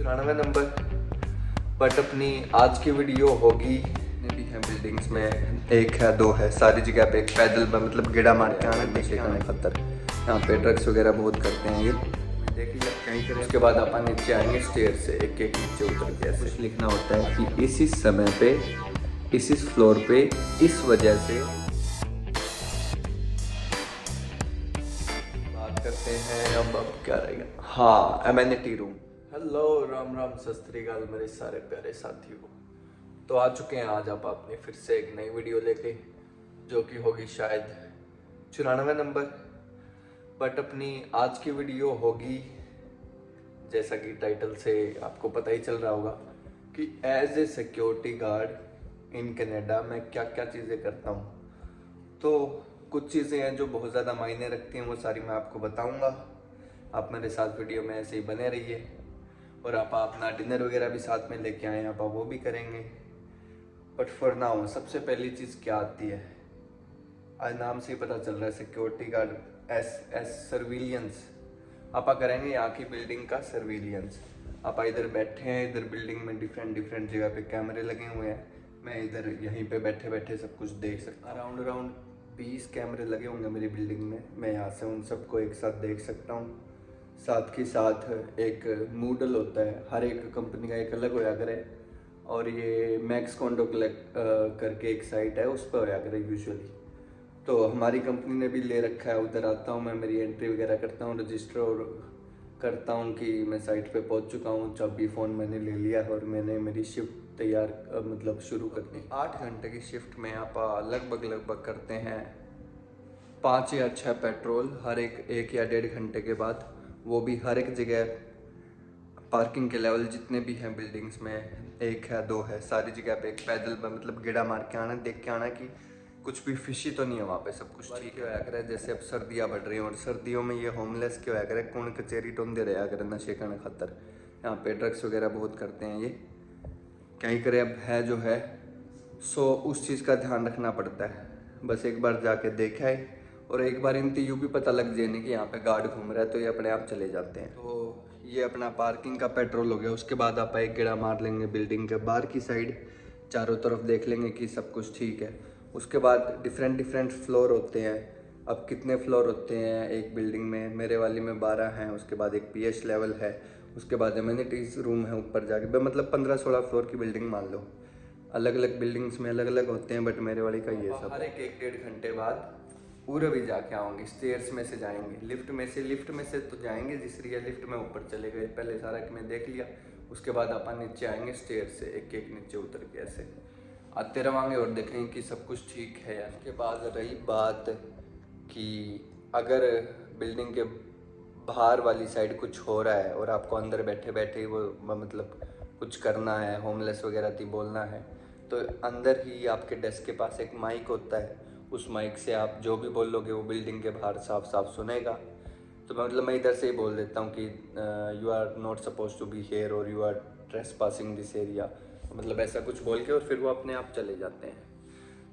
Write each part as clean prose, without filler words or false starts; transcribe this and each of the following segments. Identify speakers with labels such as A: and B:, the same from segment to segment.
A: 94 number. But अपनी आज की वीडियो होगी भी है बिल्डिंग्स में, एक है दो है, सारी जगह पे एक पैदल मतलब गेड़ा मार के आना नशे खाने खातर। यहाँ पे ड्रग्स वगैरह बहुत करते हैं ये, देख लिया कहीं करें। उसके बाद अपन नीचे आएंगे स्टेयर से, एक एक नीचे उतर के ऐसे कुछ लिखना होता है कि इसी समय पे इस फ्लोर पे इस वजह से। बात करते हैं अब क्या रहेगा। हाँ, amenity room. Hello, Ram Ram, सत श्री अकाल मेरे सारे प्यारे साथियों। तो आ चुके हैं आज आप अपने फिर से एक नई वीडियो लेके, जो कि होगी शायद 94 नंबर। बट अपनी आज की वीडियो होगी, जैसा कि टाइटल से आपको पता ही चल रहा होगा, कि as a security guard in Canada मैं क्या क्या चीज़ें करता हूँ। तो कुछ चीज़ें हैं जो बहुत ज़्यादा मायने रखती हैं, वो सारी मैं आपको बताऊँगा। आप मेरे साथ वीडियो में ऐसे ही बने रहिए, और आप अपना डिनर वगैरह भी साथ में लेके आए, आप वो भी करेंगे। बट फॉर नाउ सबसे पहली चीज़ क्या आती है, आज नाम से ही पता चल रहा है, सिक्योरिटी गार्ड एस सर्विलियंस। आप करेंगे यहाँ की बिल्डिंग का सर्विलियंस। आप इधर बैठे हैं, इधर बिल्डिंग में डिफरेंट जगह पे कैमरे लगे हुए हैं। मैं इधर यहीं पे बैठे बैठे सब कुछ देख सकता हूँ। अराउंड 20 कैमरे लगे होंगे मेरी बिल्डिंग में, मैं यहाँ से उन सबको एक साथ देख सकता हूँ। साथ ही साथ एक मूडल होता है, हर एक कंपनी का एक अलग होया करे, और ये मैक्स कॉन्डो करके एक साइट है, उस पर होया करे यूजुअली। तो हमारी कंपनी ने भी ले रखा है, उधर आता हूँ मैं, मेरी एंट्री वगैरह करता हूँ, रजिस्टर और करता हूँ कि मैं साइट पे पहुँच चुका हूँ। चाबी फ़ोन मैंने ले लिया और मैंने मेरी शिफ्ट तैयार मतलब शुरू कर दी। 8 घंटे की शिफ्ट में आप लगभग करते हैं 5 या 6 पेट्रोल हर एक या 1.5 घंटे के बाद। वो भी हर एक जगह पार्किंग के लेवल जितने भी हैं बिल्डिंग्स में, एक है दो है, सारी जगह पे एक पैदल मतलब गेड़ा मार के आना, देख के आना कि कुछ भी फिशी तो नहीं है वहाँ पे, सब कुछ ठीक है अगर। जैसे अब सर्दियाँ बढ़ रही हैं, और सर्दियों में ये होमलेस क्यों है अगर, कौन कचेरी टोंदे रहे अगर नशे करने खातर। यहाँ पे ड्रग्स वगैरह बहुत करते हैं ये, क्या ही करे अब, है जो है। सो उस चीज़ का ध्यान रखना पड़ता है। बस एक बार जाके देखा है, और एक बार इनती यूँ भी पता लग जाए कि यहाँ पे गार्ड घूम रहा है, तो ये अपने आप चले जाते हैं। तो ये अपना पार्किंग का पेट्रोल हो गया। उसके बाद आप एक गेड़ा मार लेंगे बिल्डिंग के बाहर की साइड, चारों तरफ देख लेंगे कि सब कुछ ठीक है। उसके बाद डिफरेंट फ्लोर होते हैं। अब कितने फ्लोर होते हैं एक बिल्डिंग में, मेरे वाली में 12 हैं। उसके बाद एक पीएच लेवल है, उसके बाद एमिनिटीज़ रूम है ऊपर जाके, मतलब 15-16 फ्लोर की बिल्डिंग मान लो। अलग अलग बिल्डिंग्स में अलग अलग होते हैं, बट मेरे वाली का ये सब। हर एक 1-1.5 घंटे बाद पूरे भी जाके आओगे, स्टेयर्स में से जाएंगे, लिफ्ट में से तो जाएंगे, जिसरी लिफ्ट में ऊपर चले गए, पहले सारा कि मैं देख लिया। उसके बाद अपन नीचे आएंगे स्टेयर से, एक एक नीचे उतर के ऐसे आते रहेंगे और देखेंगे कि सब कुछ ठीक है यार। उसके बाद रही बात कि अगर बिल्डिंग के बाहर वाली साइड कुछ हो रहा है और आपको अंदर बैठे बैठे ही वो मतलब कुछ करना है, होमलेस वगैरह थी बोलना है, तो अंदर ही आपके डेस्क के पास एक माइक होता है। उस माइक से आप जो भी बोलोगे वो बिल्डिंग के बाहर साफ साफ सुनेगा। तो मतलब मैं इधर से ही बोल देता हूँ कि you are not suppose to be here, और you are trespassing this area, मतलब ऐसा कुछ बोल के, और फिर वो अपने आप चले जाते हैं।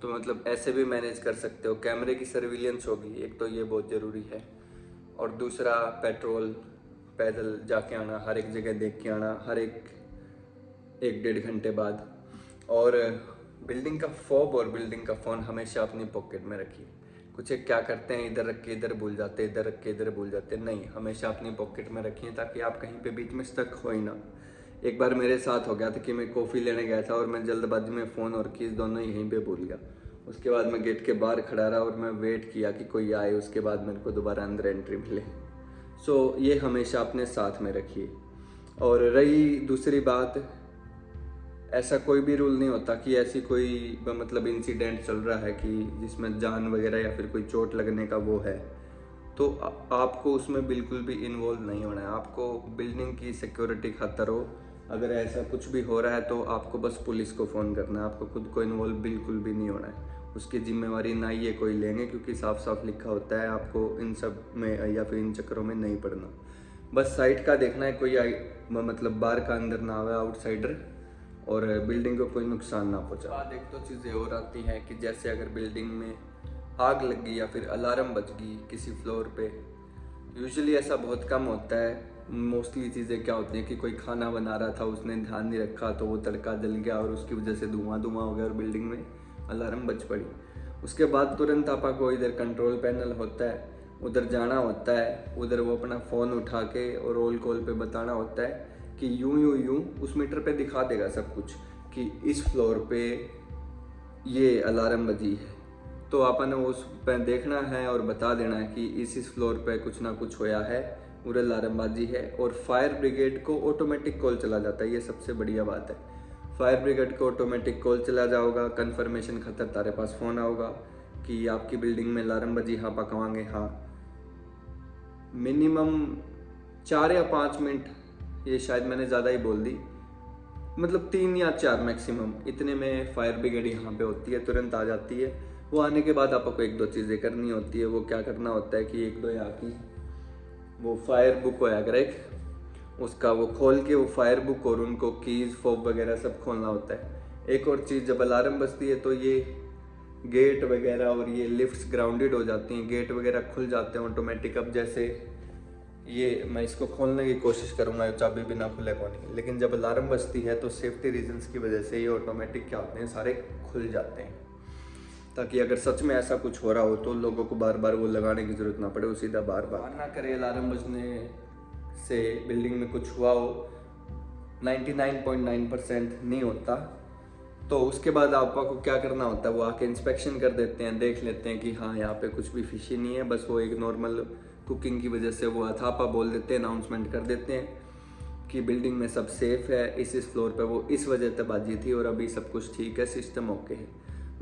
A: तो मतलब ऐसे भी मैनेज कर सकते हो। कैमरे की सर्विलेंस होगी एक, तो ये बहुत ज़रूरी है। और दूसरा पेट्रोल पैदल जाके आना, हर एक जगह देख के आना, हर एक 1-1.5 घंटे बाद। और बिल्डिंग का फॉब और बिल्डिंग का फ़ोन हमेशा अपनी पॉकेट में रखिए। कुछ एक क्या करते हैं, इधर रख के इधर भूल जाते, इधर रख के इधर भूल जाते, नहीं, हमेशा अपनी पॉकेट में रखिए, ताकि आप कहीं पे बीच में स्टक हो ही ना। एक बार मेरे साथ हो गया था कि मैं कॉफ़ी लेने गया था और मैं जल्दबाजी में फ़ोन और कीज़ दोनों यहीं पे भूल गया। उसके बाद मैं गेट के बाहर खड़ा रहा और मैं वेट किया कि कोई आए, उसके बाद मेरे को दोबारा अंदर एंट्री मिले। सो ये हमेशा अपने साथ में रखिए। और रही दूसरी बात, ऐसा कोई भी रूल नहीं होता कि ऐसी कोई मतलब इंसिडेंट चल रहा है कि जिसमें जान वगैरह या फिर कोई चोट लगने का वो है, तो आपको उसमें बिल्कुल भी इन्वॉल्व नहीं होना है। आपको बिल्डिंग की सिक्योरिटी खातर हो, अगर ऐसा कुछ भी हो रहा है तो आपको बस पुलिस को फ़ोन करना है, आपको खुद को इन्वॉल्व बिल्कुल भी नहीं होना है। उसकी जिम्मेवारी ना ये कोई लेंगे, क्योंकि साफ साफ लिखा होता है आपको इन सब में या फिर इन चक्करों में नहीं पड़ना। बस साइट का देखना है, कोई मतलब बाहर का अंदर ना आवे आउटसाइडर, और बिल्डिंग को कोई नुकसान ना पहुंचा। बाद एक तो चीज़ें और आती हैं कि जैसे अगर बिल्डिंग में आग लग गई या फिर अलार्म बज गई किसी फ्लोर पे, यूजुअली ऐसा बहुत कम होता है, मोस्टली चीज़ें क्या होती हैं कि कोई खाना बना रहा था, उसने ध्यान नहीं रखा तो वो तड़का जल गया और उसकी वजह से धुआं हो गया और बिल्डिंग में अलार्म बज पड़ी। उसके बाद तुरंत आपा को इधर कंट्रोल पैनल होता है, उधर जाना होता है, उधर वो अपना फ़ोन उठा के और रोल कॉल पे बताना होता है कि यूं यूं यूं, उस मीटर पे दिखा देगा सब कुछ कि इस फ्लोर पे ये अलार्म बजी है। तो आपने उस पे देखना है और बता देना है कि इस फ्लोर पे कुछ ना कुछ होया है, पूरे अलार्मबाजी है। और फायर ब्रिगेड को ऑटोमेटिक कॉल चला जाता है, ये सबसे बढ़िया बात है। फायर ब्रिगेड को ऑटोमेटिक कॉल चला जाओगा, कन्फर्मेशन खतर तारे पास फ़ोन आओगा कि आपकी बिल्डिंग में अलार्म बजी, हाँ पकवाएंगे हाँ। मिनिमम 4 या 5 मिनट, ये शायद मैंने ज़्यादा ही बोल दी, मतलब 3 या 4 मैक्सिमम, इतने में फायर ब्रिगेड यहाँ पे होती है, तुरंत आ जाती है। वो आने के बाद आपको 1-2 चीज़ें करनी होती है। वो क्या करना होता है कि 1-2 यहाँ की वो फायर बुक होया करे, उसका वो खोल के वो फायर बुक और उनको कीज फोब वगैरह सब खोलना होता है। एक और चीज़, जब अलार्म बजती है तो ये गेट वगैरह और ये लिफ्ट्स ग्राउंडेड हो जाती हैं, गेट वगैरह खुल जाते हैं ऑटोमेटिक। अब जैसे ये मैं इसको खोलने की कोशिश करूँगा, ये चाबी बिना खुले को नहीं, लेकिन जब अलार्म बजती है तो सेफ्टी रीजंस की वजह से ये ऑटोमेटिक क्या होते हैं, सारे खुल जाते हैं, ताकि अगर सच में ऐसा कुछ हो रहा हो तो लोगों को बार बार वो लगाने की ज़रूरत ना पड़े, वो सीधा बार बार ना करे। अलार्म बजने से बिल्डिंग में कुछ हुआ हो, 99.9% नहीं होता। तो उसके बाद आपको क्या करना होता है, वो आके इंस्पेक्शन कर देते हैं, देख लेते हैं कि हाँ यहाँ पे कुछ भी फिशी नहीं है, बस वो एक नॉर्मल कुकिंग की वजह से वो अथापा बोल देते हैं, अनाउंसमेंट कर देते हैं कि बिल्डिंग में सब सेफ है, इस फ्लोर पे वो इस वजह से बाजी थी और अभी सब कुछ ठीक है, सिस्टम ओके है।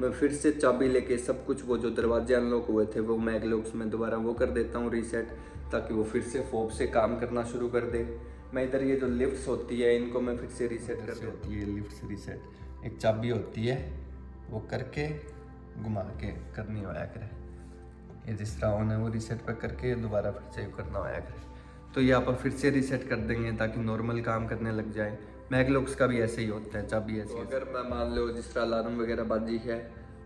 A: मैं फिर से चाबी लेके सब कुछ, वो जो दरवाजे अनलॉक हुए थे वो मैग लॉक्स में दोबारा वो कर देता हूँ रीसेट, ताकि वो फिर से फोब से काम करना शुरू कर दे। मैं इधर ये जो लिफ्ट्स होती है इनको मैं फिर से रीसेट कर देती है। लिफ्ट्स रीसेट एक चाबी होती है, वो करके घुमा के करनी होया करे, ये जिस तरह ऑन है वो रीसेट पर करके दोबारा फिर से करना होया करे। तो ये आप फिर से रीसेट कर देंगे ताकि नॉर्मल काम करने लग जाए। मैगलॉक्स का भी ऐसे ही होता है, चाबी ऐसी। तो अगर मैं मान लो जिस तरह अलार्म वगैरह बाजी है,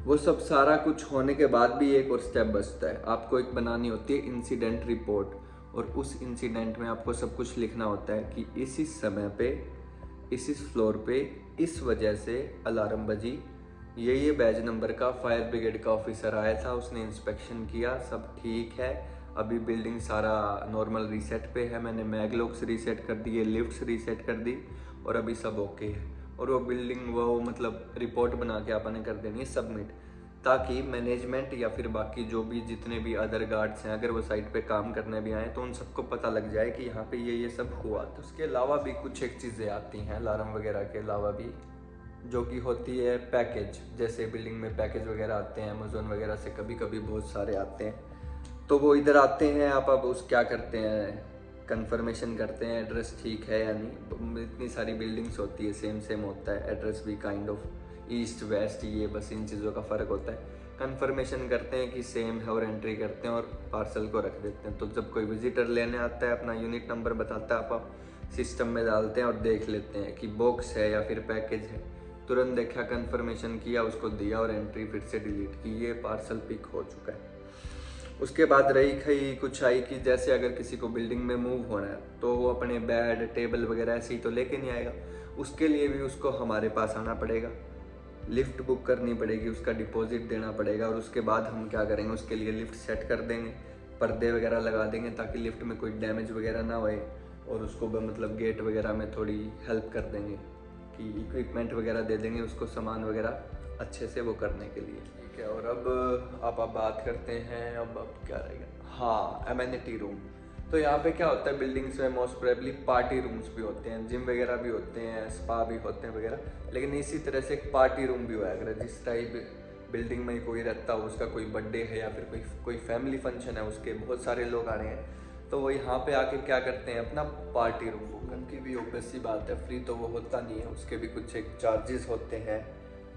A: वो सब सारा कुछ होने के बाद भी एक और स्टेप बचता है, आपको एक बनानी होती है इंसिडेंट रिपोर्ट, और उस इंसिडेंट में आपको सब कुछ लिखना होता है कि इस समय पे इस फ्लोर पे इस वजह से अलार्म बजी, ये बैच नंबर का फायर ब्रिगेड का ऑफिसर आया था, उसने इंस्पेक्शन किया, सब ठीक है, अभी बिल्डिंग सारा नॉर्मल रीसेट पे है, मैंने मैगलॉक्स रीसेट कर दिए, लिफ्ट्स रीसेट कर दी और अभी सब ओके है। और वो बिल्डिंग वो मतलब रिपोर्ट बना के आपने कर देनी है सबमिट, ताकि मैनेजमेंट या फिर बाकी जो भी जितने भी अदर गार्ड्स हैं, अगर वो साइट पे काम करने भी आए तो उन सबको पता लग जाए कि यहाँ पे ये सब हुआ। तो उसके अलावा भी कुछ एक चीज़ें आती हैं अलार्म वगैरह के अलावा भी, जो कि होती है पैकेज। जैसे बिल्डिंग में पैकेज वगैरह आते हैं अमेज़ोन वगैरह से, कभी कभी बहुत सारे आते हैं, तो वो इधर आते हैं। आप अब उस क्या करते हैं, कंफर्मेशन करते हैं एड्रेस ठीक है या नहीं। इतनी सारी बिल्डिंग्स होती है, सेम होता है एड्रेस भी, काइंड ऑफ ईस्ट वेस्ट, ये बस इन चीज़ों का फ़र्क होता है। कंफर्मेशन करते हैं कि सेम है और एंट्री करते हैं और पार्सल को रख देते हैं। तो जब कोई विजिटर लेने आता है, अपना यूनिट नंबर बताता है, आप सिस्टम में डालते हैं और देख लेते हैं कि बॉक्स है या फिर पैकेज है, तुरंत देखा, कंफर्मेशन किया, उसको दिया और एंट्री फिर से डिलीट की, ये पार्सल पिक हो चुका है। उसके बाद रही खई कुछ आई कि जैसे अगर किसी को बिल्डिंग में मूव होना है तो वो अपने बेड टेबल वगैरह ऐसे ही तो लेके नहीं आएगा, उसके लिए भी उसको हमारे पास आना पड़ेगा, लिफ्ट बुक करनी पड़ेगी, उसका डिपॉजिट देना पड़ेगा, और उसके बाद हम क्या करेंगे, उसके लिए लिफ्ट सेट कर देंगे, पर्दे वगैरह लगा देंगे ताकि लिफ्ट में कोई डैमेज वगैरह ना होए, और उसको मतलब गेट वगैरह में थोड़ी हेल्प कर देंगे कि इक्विपमेंट वगैरह दे देंगे उसको, सामान वगैरह अच्छे से वो करने के लिए। ठीक है, और अब आप बात करते हैं, अब क्या रहेगा, हाँ, एमेनिटी रूम। तो यहाँ पे क्या होता है, बिल्डिंग्स में मोस्ट प्रोबेबली पार्टी रूम्स भी होते हैं, जिम वगैरह भी होते हैं, स्पा भी होते हैं वगैरह, लेकिन इसी तरह से एक पार्टी रूम भी हुआ है। अगर जिस टाइप बिल्डिंग में कोई रहता हो, उसका कोई बर्थडे है या फिर कोई फैमिली फंक्शन है, उसके बहुत सारे लोग आ रहे हैं, तो वो यहाँ पे आके क्या करते हैं, अपना पार्टी रूम बुक। उनकी भी ऑब्वियस सी बात है, फ्री तो वो होता नहीं है, उसके भी कुछ एक चार्जेस होते हैं,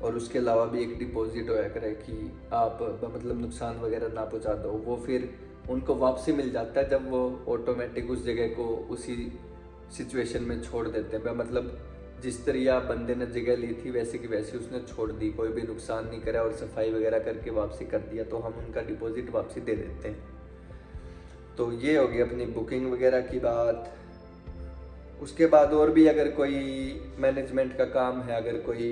A: और उसके अलावा भी एक डिपॉजिट होया करे कि आप मतलब नुकसान वगैरह ना पहुँचा दो, वो फिर उनको वापसी मिल जाता है जब वो ऑटोमेटिक उस जगह को उसी सिचुएशन में छोड़ देते हैं। मतलब जिस तरह बंदे ने जगह ली थी वैसे की वैसी उसने छोड़ दी, कोई भी नुकसान नहीं करा और सफाई वगैरह करके वापसी कर दिया, तो हम उनका डिपॉजिट वापसी दे देते हैं। तो ये होगी अपनी बुकिंग वगैरह की बात। उसके बाद और भी अगर कोई मैनेजमेंट का काम है, अगर कोई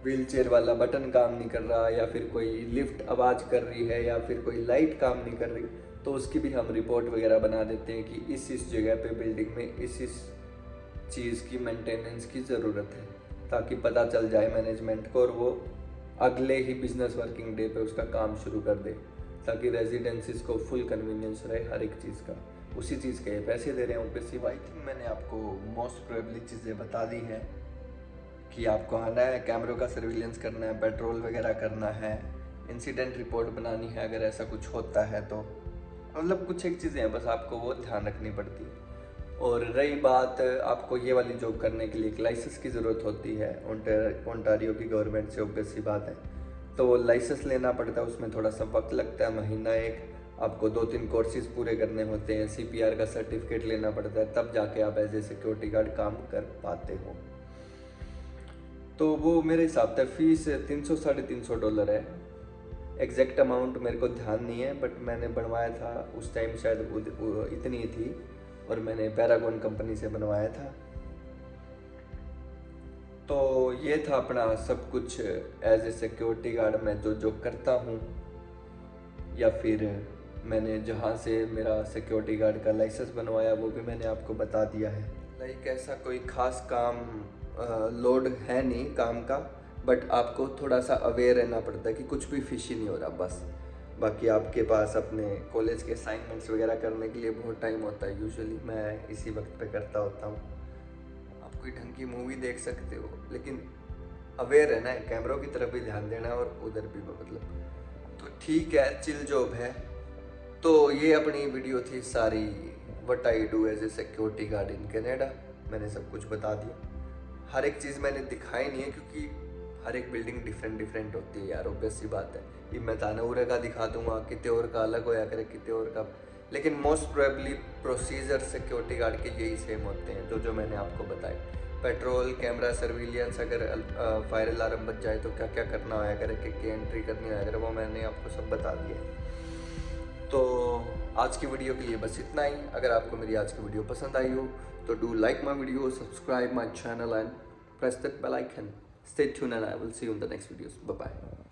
A: व्हील चेयर वाला बटन काम नहीं कर रहा, या फिर कोई लिफ्ट आवाज़ कर रही है, या फिर कोई लाइट काम नहीं कर रही, तो उसकी भी हम रिपोर्ट वगैरह बना देते हैं कि इस जगह पे बिल्डिंग में इस चीज़ की मेंटेनेंस की ज़रूरत है, ताकि पता चल जाए मैनेजमेंट को और वो अगले ही बिजनेस वर्किंग डे पे उसका काम शुरू कर दे, ताकि रेजिडेंसीज को फुल कन्वीनियंस रहे हर एक चीज़ का। उसी चीज़ के ये पैसे दे रहे हैं ओपीसी। आई थिंक मैंने आपको मोस्ट प्रोबेबली चीज़ें बता दी हैं कि आपको आना है, कैमरों का सर्विलेंस करना है, पेट्रोल वगैरह करना है, इंसिडेंट रिपोर्ट बनानी है अगर ऐसा कुछ होता है तो, मतलब कुछ एक चीज़ें हैं बस आपको वो ध्यान रखनी पड़ती है। और रही बात, आपको ये वाली जॉब करने के लिए एक लाइसेंस की ज़रूरत होती है ओंटारियो की गवर्नमेंट से, ऑब्वियस सी बात है। तो वो लाइसेंस लेना पड़ता है, उसमें थोड़ा सा वक्त लगता है, महीना एक, आपको 2-3 कोर्सेज पूरे करने होते हैं, CPR का सर्टिफिकेट लेना पड़ता है, तब जाके आप एज ए सिक्योरिटी गार्ड काम कर पाते हो। तो वो मेरे हिसाब से फीस $300-350 है। एग्जैक्ट अमाउंट मेरे को ध्यान नहीं है, बट मैंने बनवाया था उस टाइम शायद इतनी ही थी, और मैंने पैरागॉन कंपनी से बनवाया था। तो ये था अपना सब कुछ एज ए सिक्योरिटी गार्ड मैं जो करता हूँ, या फिर मैंने जहाँ से मेरा सिक्योरिटी गार्ड का लाइसेंस बनवाया वो भी मैंने आपको बता दिया है। लाइक ऐसा कोई ख़ास काम लोड है नहीं काम का, बट आपको थोड़ा सा अवेयर रहना पड़ता है कि कुछ भी फिशी नहीं हो रहा बस। बाकी आपके पास अपने कॉलेज के असाइनमेंट्स वगैरह करने के लिए बहुत टाइम होता है, यूजुअली मैं इसी वक्त पे करता होता हूँ। आप कोई ढंग की मूवी देख सकते हो, लेकिन अवेयर रहना है, कैमरों की तरफ भी ध्यान देना है और उधर भी, मतलब तो ठीक है, चिल जॉब है। तो ये अपनी वीडियो थी सारी, what I do as a security guard in Canada. मैंने सब कुछ बता दिया, हर एक चीज़ मैंने दिखाई नहीं है क्योंकि हर एक बिल्डिंग डिफरेंट होती है यार, ऑब्वियस सी बात है। ये मैं तानूर का दिखा दूंगा, कितने और का अलग होया करे, कितने और का, लेकिन most probably procedure security guard के यही सेम होते हैं जो मैंने आपको बताए। पेट्रोल, कैमरा सर्विलियंस, अगर फायर अलार्म बच जाए तो क्या क्या करना होया करे, क्या एंट्री करनी होया करे, वो मैंने आपको सब बता दिया। तो आज की वीडियो के लिए बस इतना ही। अगर आपको मेरी आज की वीडियो पसंद आई हो तो do like my video, subscribe my channel and press that bell icon. Stay tuned and I will see you in the next videos. Bye bye.